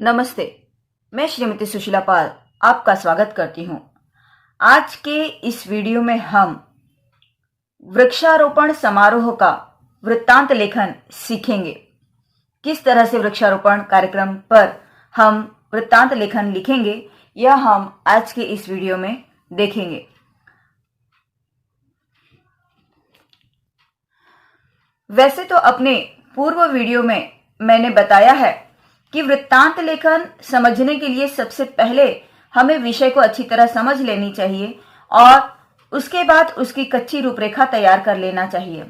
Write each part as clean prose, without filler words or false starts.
नमस्ते। मैं श्रीमती सुशीला पाल आपका स्वागत करती हूँ। आज के इस वीडियो में हम वृक्षारोपण समारोह का वृत्तांत लेखन सीखेंगे। किस तरह से वृक्षारोपण कार्यक्रम पर हम वृत्तांत लेखन लिखेंगे, यह हम आज के इस वीडियो में देखेंगे। वैसे तो अपने पूर्व वीडियो में मैंने बताया है कि वृत्तांत लेखन समझने के लिए सबसे पहले हमें विषय को अच्छी तरह समझ लेनी चाहिए और उसके बाद उसकी कच्ची रूपरेखा तैयार कर लेना चाहिए।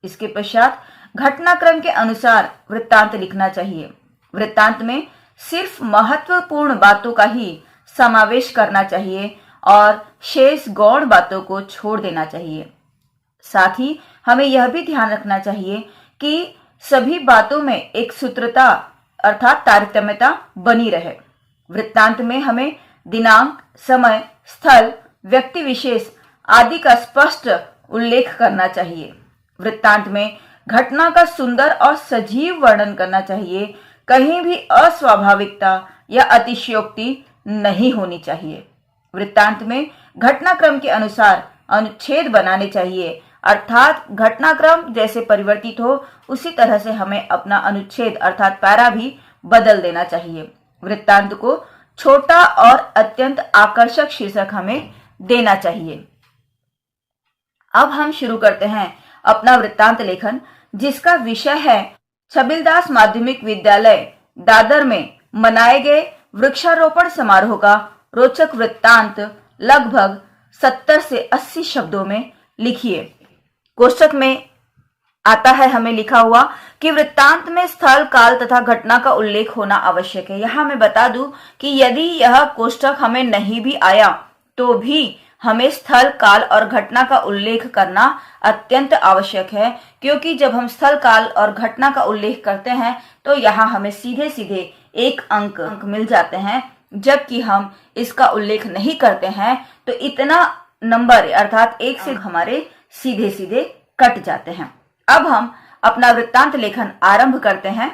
इसके पश्चात घटनाक्रम के अनुसार वृत्तांत लिखना चाहिए। वृत्तांत में सिर्फ महत्वपूर्ण बातों का ही समावेश करना चाहिए और शेष गौण बातों को छोड़ देना चाहिए। साथ ही हमें यह भी ध्यान रखना चाहिए कि सभी बातों में एक सूत्रता अर्थात तारतम्यता बनी रहे। वृत्तांत में हमें दिनांक, समय, स्थल, व्यक्ति विशेष आदि का स्पष्ट उल्लेख करना चाहिए। वृत्तांत में घटना का सुंदर और सजीव वर्णन करना चाहिए। कहीं भी अस्वाभाविकता या अतिशयोक्ति नहीं होनी चाहिए। वृत्तांत में घटनाक्रम के अनुसार अनुच्छेद बनाने चाहिए, अर्थात घटनाक्रम जैसे परिवर्तित हो उसी तरह से हमें अपना अनुच्छेद अर्थात पैरा भी बदल देना चाहिए। वृत्तांत को छोटा और अत्यंत आकर्षक शीर्षक हमें देना चाहिए। अब हम शुरू करते हैं अपना वृत्तांत लेखन, जिसका विषय है छबिलदास माध्यमिक विद्यालय दादर में मनाए गए वृक्षारोपण समारोह का रोचक वृत्तांत लगभग 70 से 80 शब्दों में लिखिए। कोष्ठक में आता है हमें लिखा हुआ कि वृत्तांत में स्थल, काल तथा घटना का उल्लेख होना आवश्यक है। यहां मैं बता दूं कि यदि यह कोष्ठक हमें नहीं भी आया तो भी हमें स्थल, काल और घटना का उल्लेख करना अत्यंत आवश्यक है, क्योंकि जब हम स्थल, काल और घटना का उल्लेख करते हैं तो यहाँ हमें सीधे सीधे एक अंक मिल जाते हैं। जबकि हम इसका उल्लेख नहीं करते हैं तो इतना नंबर अर्थात 1 से हमारे सीधे सीधे कट जाते हैं। अब हम अपना वृत्तांत लेखन आरंभ करते हैं।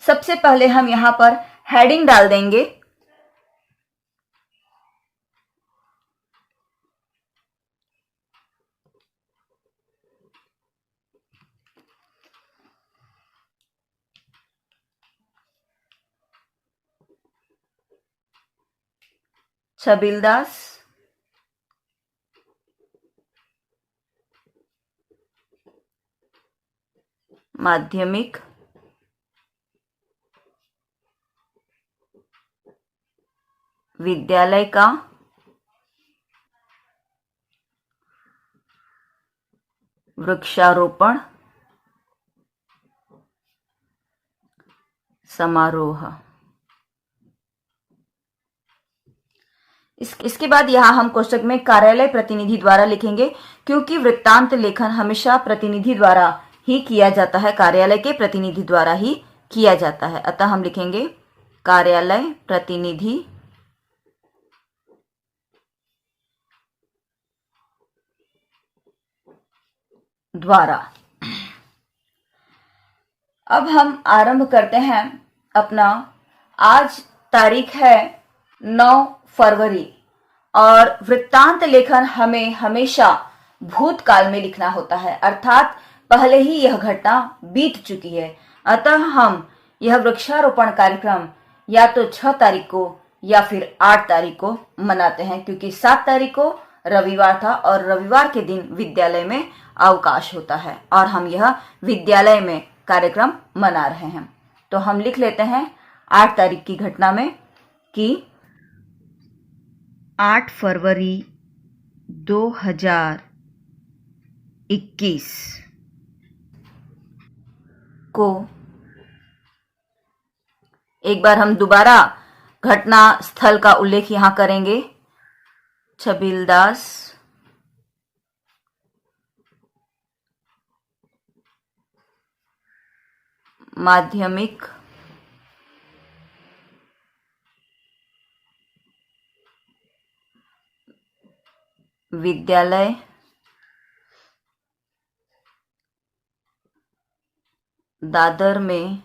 सबसे पहले हम यहां पर हेडिंग डाल देंगे। छबिलदास माध्यमिक विद्यालय का वृक्षारोपण समारोह। इसके बाद यहाँ हम कोष्ठक में कार्यालय प्रतिनिधि द्वारा लिखेंगे, क्योंकि वृत्तांत लेखन हमेशा प्रतिनिधि द्वारा ही किया जाता है, कार्यालय के प्रतिनिधि द्वारा ही किया जाता है। अतः हम लिखेंगे कार्यालय प्रतिनिधि द्वारा। अब हम आरंभ करते हैं अपना। आज तारीख है 9 फरवरी और वृत्तांत लेखन हमें हमेशा भूतकाल में लिखना होता है, अर्थात पहले ही यह घटना बीत चुकी है। अतः हम यह वृक्षारोपण कार्यक्रम या तो 6 तारीख को या फिर 8 तारीख को मनाते हैं, क्योंकि 7 तारीख को रविवार था और रविवार के दिन विद्यालय में अवकाश होता है और हम यह विद्यालय में कार्यक्रम मना रहे हैं। तो हम लिख लेते हैं 8 तारीख की घटना में कि 8 फरवरी 2021 को एक बार हम दोबारा घटना स्थल का उल्लेख यहां करेंगे। छबिलदास माध्यमिक विद्यालय दादर में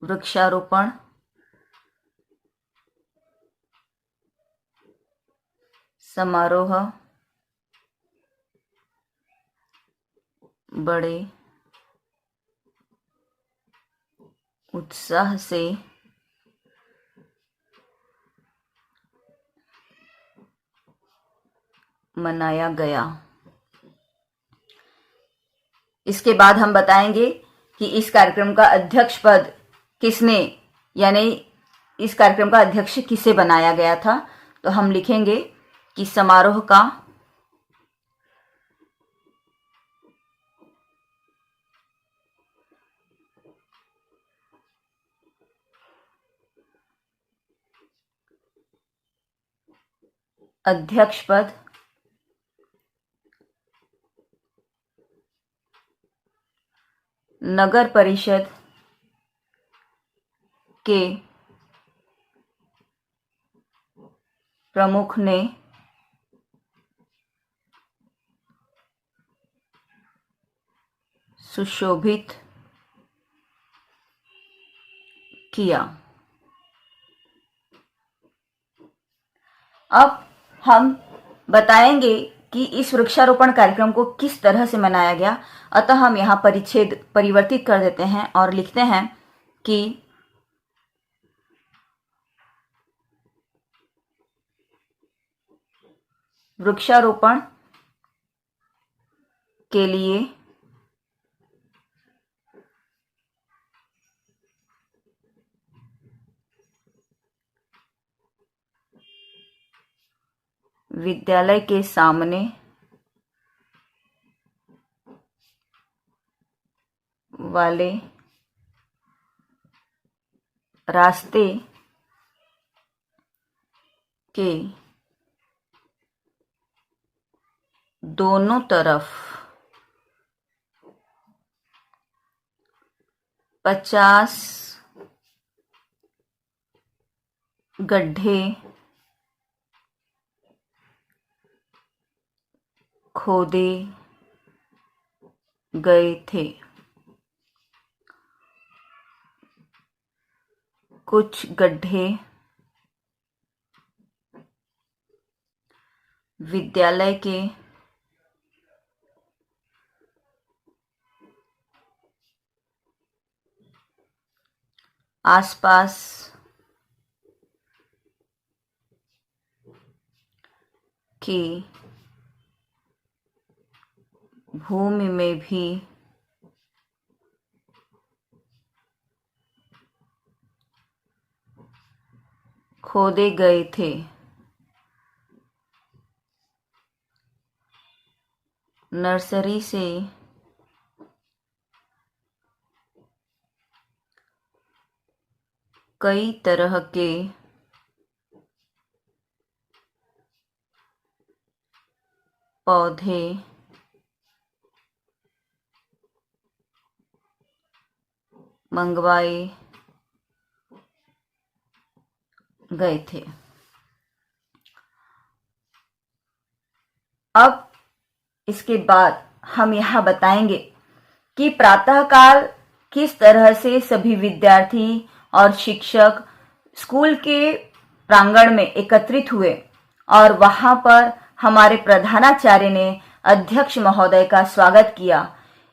वृक्षारोपण समारोह बड़े उत्साह से मनाया गया। इसके बाद हम बताएंगे कि इस कार्यक्रम का अध्यक्ष पद किसने, यानी इस कार्यक्रम का अध्यक्ष किसे बनाया गया था। तो हम लिखेंगे कि समारोह का अध्यक्ष पद नगर परिषद के प्रमुख ने सुशोभित किया। अब हम बताएंगे कि इस वृक्षारोपण कार्यक्रम को किस तरह से मनाया गया। अतः हम यहाँ परिच्छेद परिवर्तित कर देते हैं और लिखते हैं कि वृक्षारोपण के लिए विद्यालय के सामने वाले रास्ते के दोनों तरफ 50 गड्ढे खोदे गए थे। कुछ गड्ढे विद्यालय के आसपास की भूमि में भी खोदे गए थे। नर्सरी से कई तरह के पौधे मंगवाए गए थे। अब इसके बाद हम यहाँ बताएंगे कि प्रातःकाल किस तरह से सभी विद्यार्थी और शिक्षक स्कूल के प्रांगण में एकत्रित हुए और वहां पर हमारे प्रधानाचार्य ने अध्यक्ष महोदय का स्वागत किया।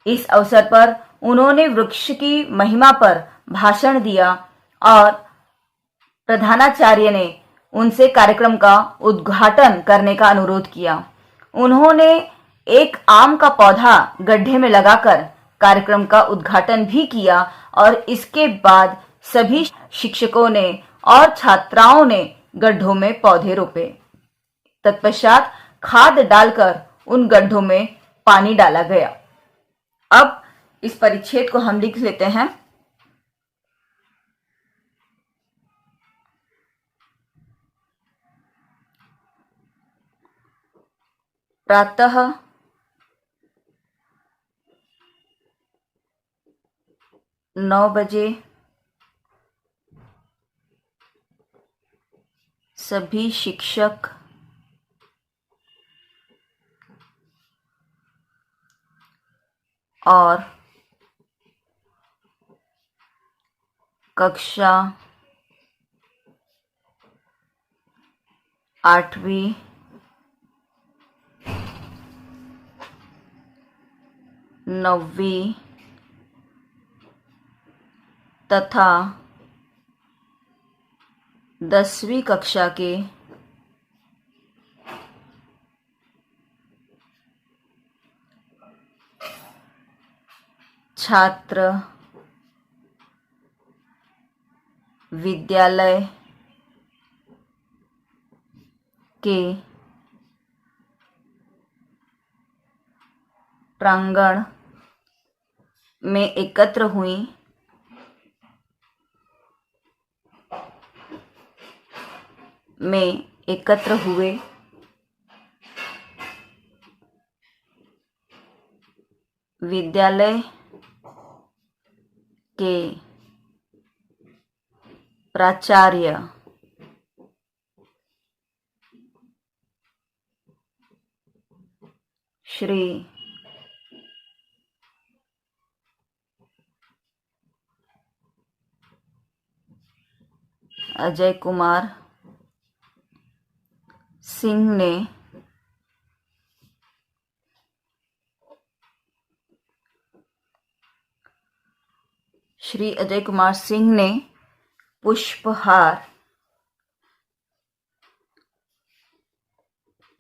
इस अवसर पर उन्होंने वृक्ष की महिमा पर भाषण दिया और प्रधानाचार्य ने उनसे कार्यक्रम का उद्घाटन करने का अनुरोध किया। उन्होंने एक आम का पौधा गड्ढे में लगाकर कार्यक्रम का उद्घाटन भी किया और इसके बाद सभी शिक्षकों ने और छात्राओं ने गड्ढों में पौधे रोपे। तत्पश्चात खाद डालकर उन गड्ढों में पानी डाला गया। अब इस परिच्छेद को हम लिख लेते हैं। प्रातः 9 बजे सभी शिक्षक और कक्षा 8वीं, 9वीं तथा 10वीं कक्षा के छात्र विद्यालय के प्रांगण में एकत्र हुए विद्यालय के प्राचार्य श्री अजय कुमार सिंह ने पुष्पहार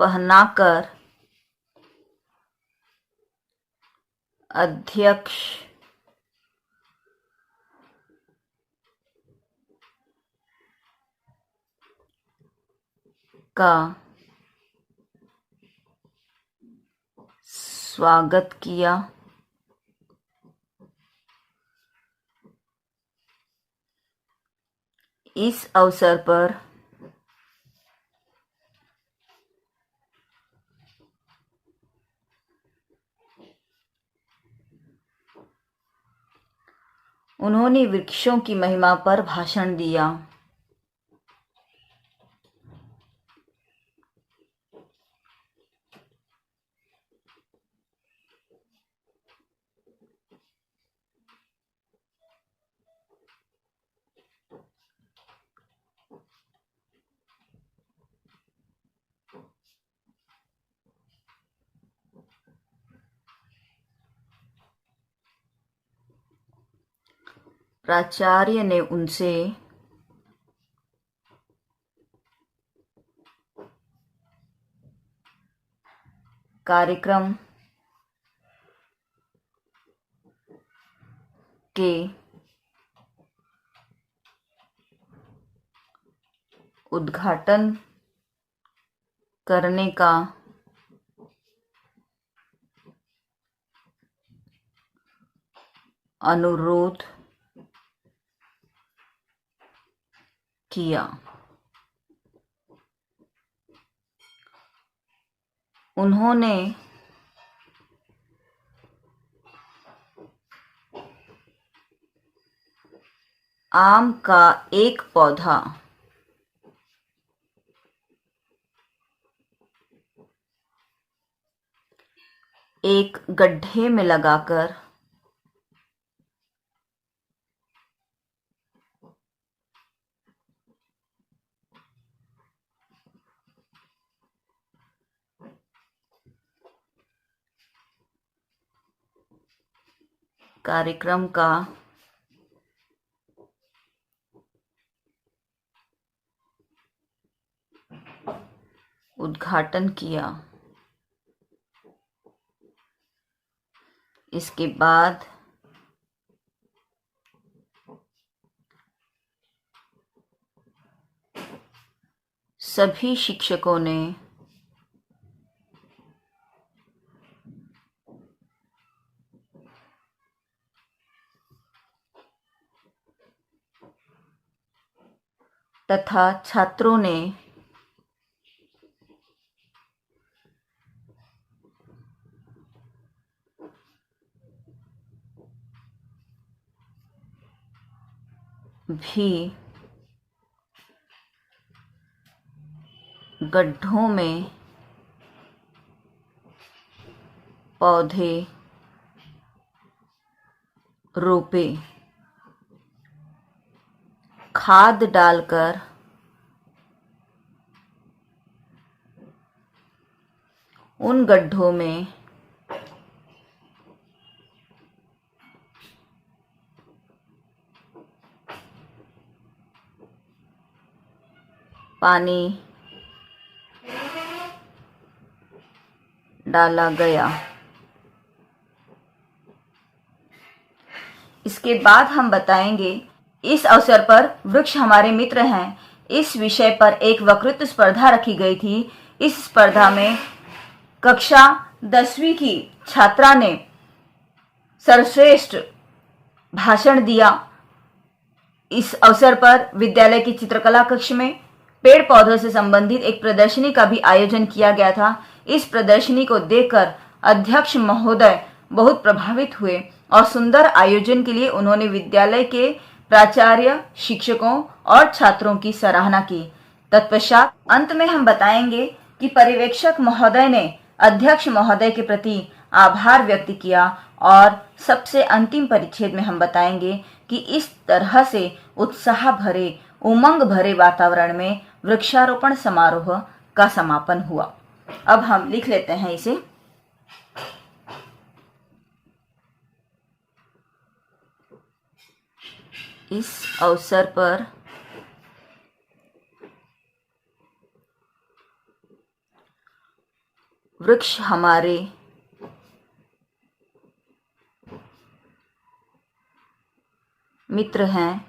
पहनाकर अध्यक्ष का स्वागत किया। इस अवसर पर उन्होंने वृक्षों की महिमा पर भाषण दिया। प्राचार्य ने उनसे कार्यक्रम के उद्घाटन करने का अनुरोध किया। उन्होंने आम का एक पौधा एक गड्ढे में लगाकर कार्यक्रम का उद्घाटन किया। इसके बाद सभी शिक्षकों ने तथा छात्रों ने भी गड्ढों में पौधे रोपे। खाद डालकर उन गड्ढों में पानी डाला गया। इसके बाद हम बताएंगे, इस अवसर पर वृक्ष हमारे मित्र हैं, इस विषय पर एक वक्तृत्व स्पर्धा रखी गई थी। इस स्पर्धा में कक्षा 10वीं की छात्रा ने सर्वश्रेष्ठ भाषण दिया। इस अवसर पर विद्यालय की चित्रकला कक्ष में पेड़ पौधों से संबंधित एक प्रदर्शनी का भी आयोजन किया गया था। इस प्रदर्शनी को देखकर अध्यक्ष महोदय बहुत प्रभावित हुए और सुंदर आयोजन के लिए उन्होंने विद्यालय के प्राचार्य, शिक्षकों और छात्रों की सराहना की। तत्पश्चात अंत में हम बताएंगे कि पर्यवेक्षक महोदय ने अध्यक्ष महोदय के प्रति आभार व्यक्त किया और सबसे अंतिम परिच्छेद में हम बताएंगे कि इस तरह से उत्साह भरे, उमंग भरे वातावरण में वृक्षारोपण समारोह का समापन हुआ। अब हम लिख लेते हैं इसे। इस अवसर पर वृक्ष हमारे मित्र हैं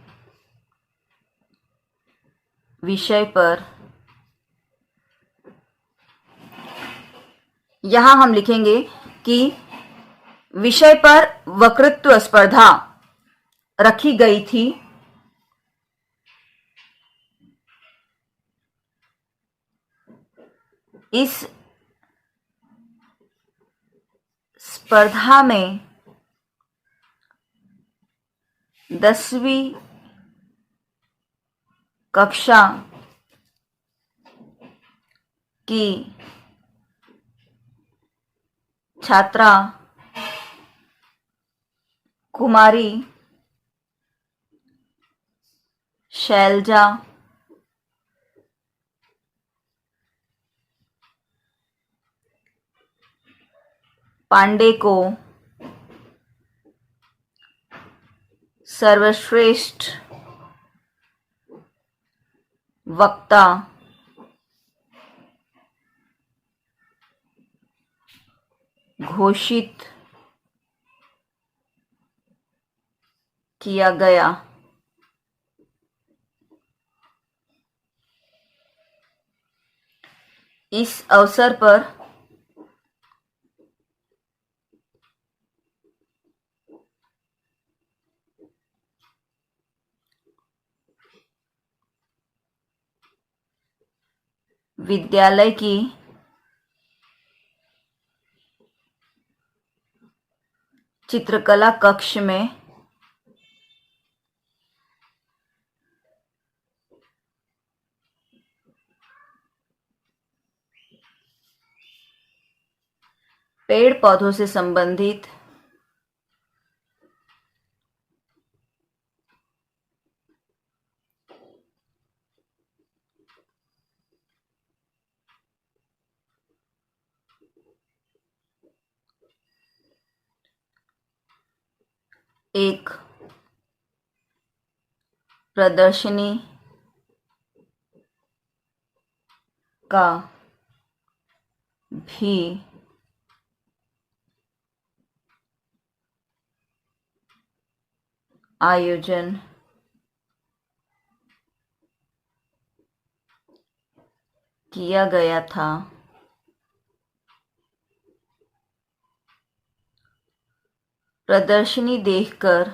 विषय पर यहां हम लिखेंगे कि विषय पर वक्तृत्व स्पर्धा रखी गई थी। इस स्पर्धा में 10वीं कक्षा की छात्रा कुमारी शैलजा पांडे को सर्वश्रेष्ठ वक्ता घोषित किया गया। इस अवसर पर विद्यालय की चित्रकला कक्ष में पेड़ पौधों से संबंधित एक प्रदर्शनी का भी आयोजन किया गया था। प्रदर्शनी देखकर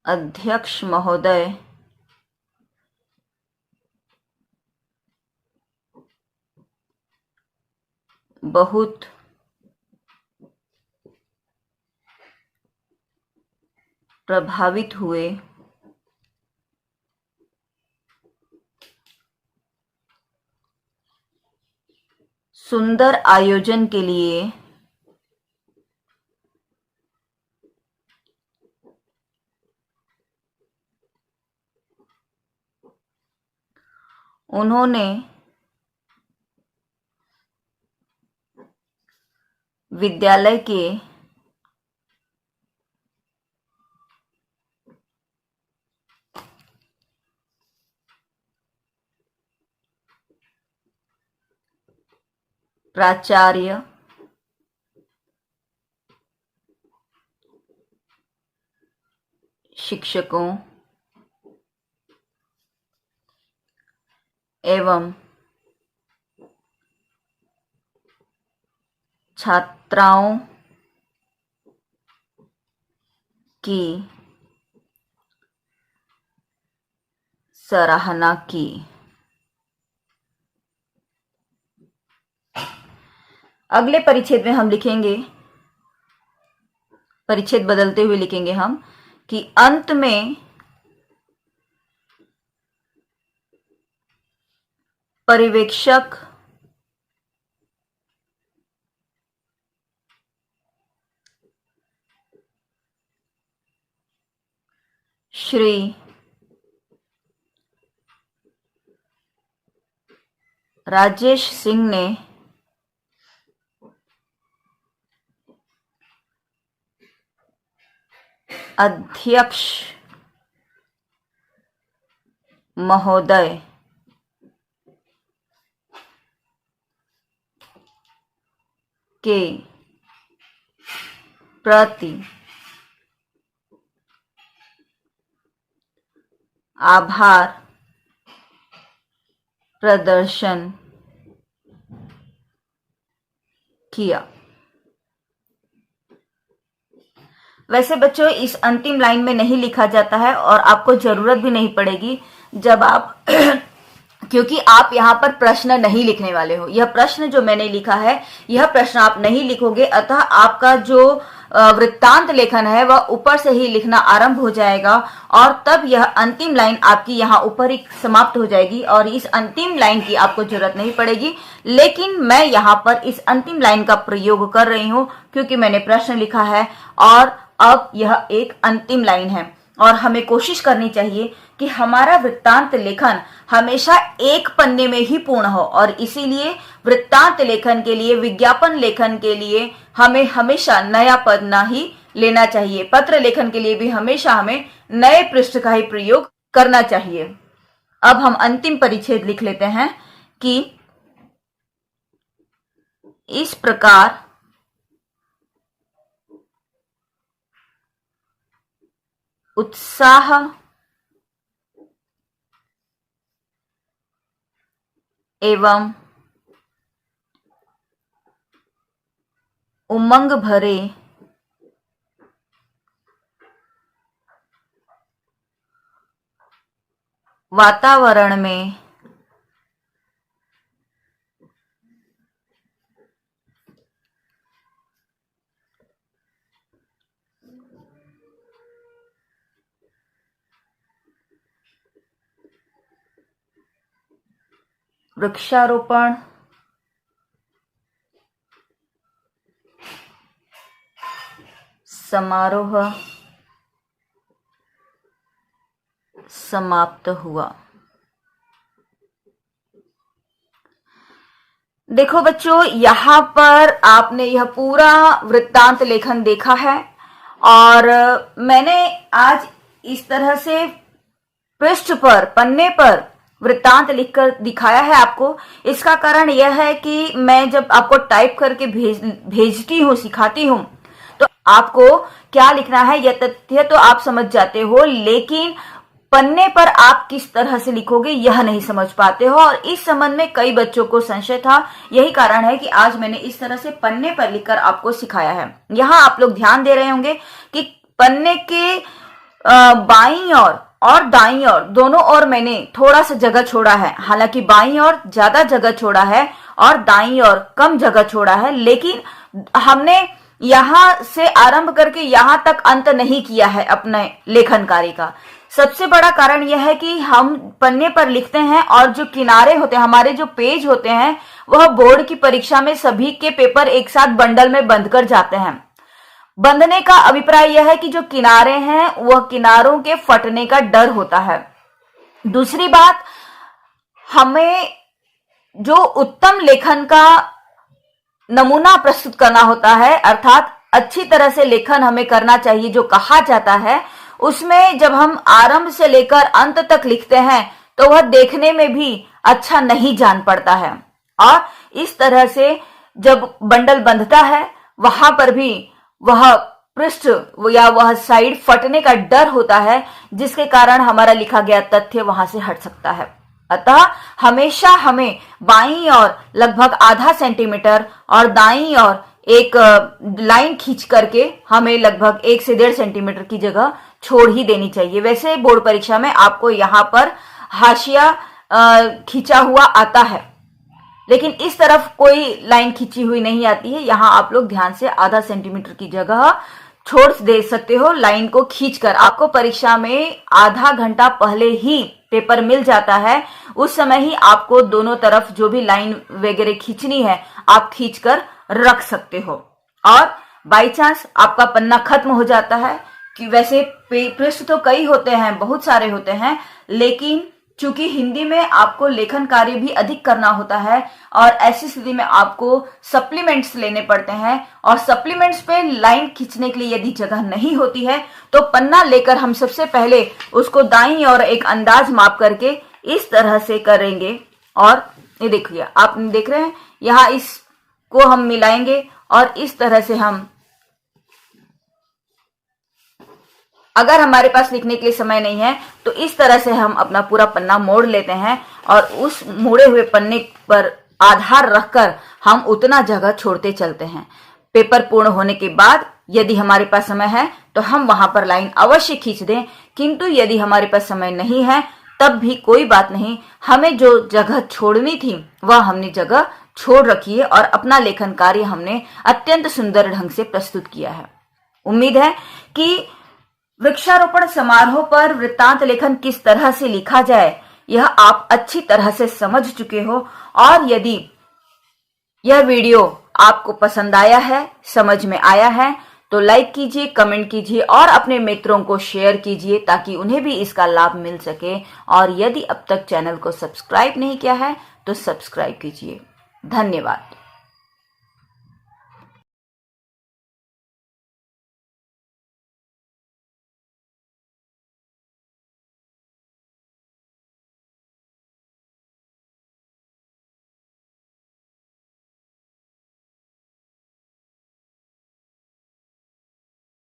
अध्यक्ष महोदय बहुत प्रभावित हुए। सुंदर आयोजन के लिए उन्होंने विद्यालय के प्राचार्य, शिक्षकों एवं छात्राओं की सराहना की। अगले परिच्छेद में हम लिखेंगे, परिच्छेद बदलते हुए लिखेंगे हम कि अंत में पर्यवेक्षक श्री राजेश सिंह ने अध्यक्ष महोदय के प्रति आभार प्रदर्शन किया। वैसे बच्चों इस अंतिम लाइन में नहीं लिखा जाता है और आपको जरूरत भी नहीं पड़ेगी जब आप क्योंकि आप यहाँ पर प्रश्न नहीं लिखने वाले हो। यह प्रश्न जो मैंने लिखा है यह प्रश्न आप नहीं लिखोगे, अतः आपका जो वृत्तांत लेखन है वह ऊपर से ही लिखना आरंभ हो जाएगा और तब यह अंतिम लाइन आपकी यहाँ ऊपर ही समाप्त हो जाएगी और इस अंतिम लाइन की आपको जरूरत नहीं पड़ेगी। लेकिन मैं यहाँ पर इस अंतिम लाइन का प्रयोग कर रही हूँ क्योंकि मैंने प्रश्न लिखा है और अब यह एक अंतिम लाइन है और हमें कोशिश करनी चाहिए कि हमारा वृत्तांत लेखन हमेशा एक पन्ने में ही पूर्ण हो और इसीलिए वृत्तांत लेखन के लिए, विज्ञापन लेखन के लिए हमें हमेशा नया पन्ना ही लेना चाहिए। पत्र लेखन के लिए भी हमेशा हमें नए पृष्ठ का ही प्रयोग करना चाहिए। अब हम अंतिम परिच्छेद लिख लेते हैं कि इस प्रकार उत्साह एवं उमंग भरे वातावरण में वृक्षारोपण समारोह समाप्त हुआ। देखो बच्चों, यहाँ पर आपने यह पूरा वृत्तांत लेखन देखा है और मैंने आज इस तरह से पृष्ठ पर, पन्ने पर वृत्तांत लिखकर दिखाया है आपको। इसका कारण यह है कि मैं जब आपको टाइप करके भेजती हूँ, सिखाती हूँ, तो आपको क्या लिखना है यह तथ्य तो आप समझ जाते हो, लेकिन पन्ने पर आप किस तरह से लिखोगे यह नहीं समझ पाते हो और इस संबंध में कई बच्चों को संशय था। यही कारण है कि आज मैंने इस तरह से पन्ने पर लिखकर आपको सिखाया है। यहाँ आप लोग ध्यान दे रहे होंगे कि पन्ने के बाईं और दाईं ओर दोनों ओर मैंने थोड़ा सा जगह छोड़ा है। हालांकि बाईं ओर ज्यादा जगह छोड़ा है और दाईं ओर कम जगह छोड़ा है, लेकिन हमने यहां से आरंभ करके यहां तक अंत नहीं किया है अपने लेखन कार्य का। सबसे बड़ा कारण यह है कि हम पन्ने पर लिखते हैं और जो किनारे होते हैं, हमारे जो पेज होते हैं, वह बोर्ड की परीक्षा में सभी के पेपर एक साथ बंडल में बंध कर जाते हैं। बंधने का अभिप्राय यह है कि जो किनारे हैं वह किनारों के फटने का डर होता है। दूसरी बात, हमें जो उत्तम लेखन का नमूना प्रस्तुत करना होता है, अर्थात अच्छी तरह से लेखन हमें करना चाहिए जो कहा जाता है, उसमें जब हम आरंभ से लेकर अंत तक लिखते हैं तो वह देखने में भी अच्छा नहीं जान पड़ता है। और इस तरह से जब बंडल बंधता है वहां पर भी वह पृष्ठ या वह साइड फटने का डर होता है, जिसके कारण हमारा लिखा गया तथ्य वहां से हट सकता है। अतः हमेशा हमें बाईं ओर लगभग आधा सेंटीमीटर और दाईं ओर एक लाइन खींच करके हमें लगभग 1 से 1.5 सेंटीमीटर की जगह छोड़ ही देनी चाहिए। वैसे बोर्ड परीक्षा में आपको यहाँ पर हाशिया खींचा हुआ आता है, लेकिन इस तरफ कोई लाइन खींची हुई नहीं आती है। यहाँ आप लोग ध्यान से आधा सेंटीमीटर की जगह छोड़ दे सकते हो लाइन को खींचकर। आपको परीक्षा में आधा घंटा पहले ही पेपर मिल जाता है, उस समय ही आपको दोनों तरफ जो भी लाइन वगैरह खींचनी है आप खींचकर रख सकते हो। और बाई चांस आपका पन्ना खत्म हो जाता है, कि वैसे पृष्ठ तो कई होते हैं, बहुत सारे होते हैं, लेकिन चूंकि हिंदी में आपको लेखन कार्य भी अधिक करना होता है और ऐसी स्थिति में आपको सप्लीमेंट्स लेने पड़ते हैं, और सप्लीमेंट्स पे लाइन खींचने के लिए यदि जगह नहीं होती है तो पन्ना लेकर हम सबसे पहले उसको दाईं और एक अंदाज माप करके इस तरह से करेंगे। और ये देखिए, आप देख रहे हैं, यहाँ इसको हम मिलाएंगे और इस तरह से हम, अगर हमारे पास लिखने के लिए समय नहीं है तो इस तरह से हम अपना पूरा पन्ना मोड़ लेते हैं और उस मोड़े हुए पन्ने पर आधार रखकर हम उतना जगह छोड़ते चलते हैं। पेपर पूर्ण होने के बाद यदि हमारे पास समय है तो हम वहां पर लाइन अवश्य खींच दें, किंतु यदि हमारे पास समय नहीं है तब भी कोई बात नहीं, हमें जो जगह छोड़नी थी वह हमने जगह छोड़ रखी है और अपना लेखन कार्य हमने अत्यंत सुंदर ढंग से प्रस्तुत किया है। उम्मीद है कि वृक्षारोपण समारोह पर वृत्तांत लेखन किस तरह से लिखा जाए यह आप अच्छी तरह से समझ चुके हो। और यदि यह वीडियो आपको पसंद आया है, समझ में आया है, तो लाइक कीजिए, कमेंट कीजिए और अपने मित्रों को शेयर कीजिए ताकि उन्हें भी इसका लाभ मिल सके। और यदि अब तक चैनल को सब्सक्राइब नहीं किया है तो सब्सक्राइब कीजिए। धन्यवाद।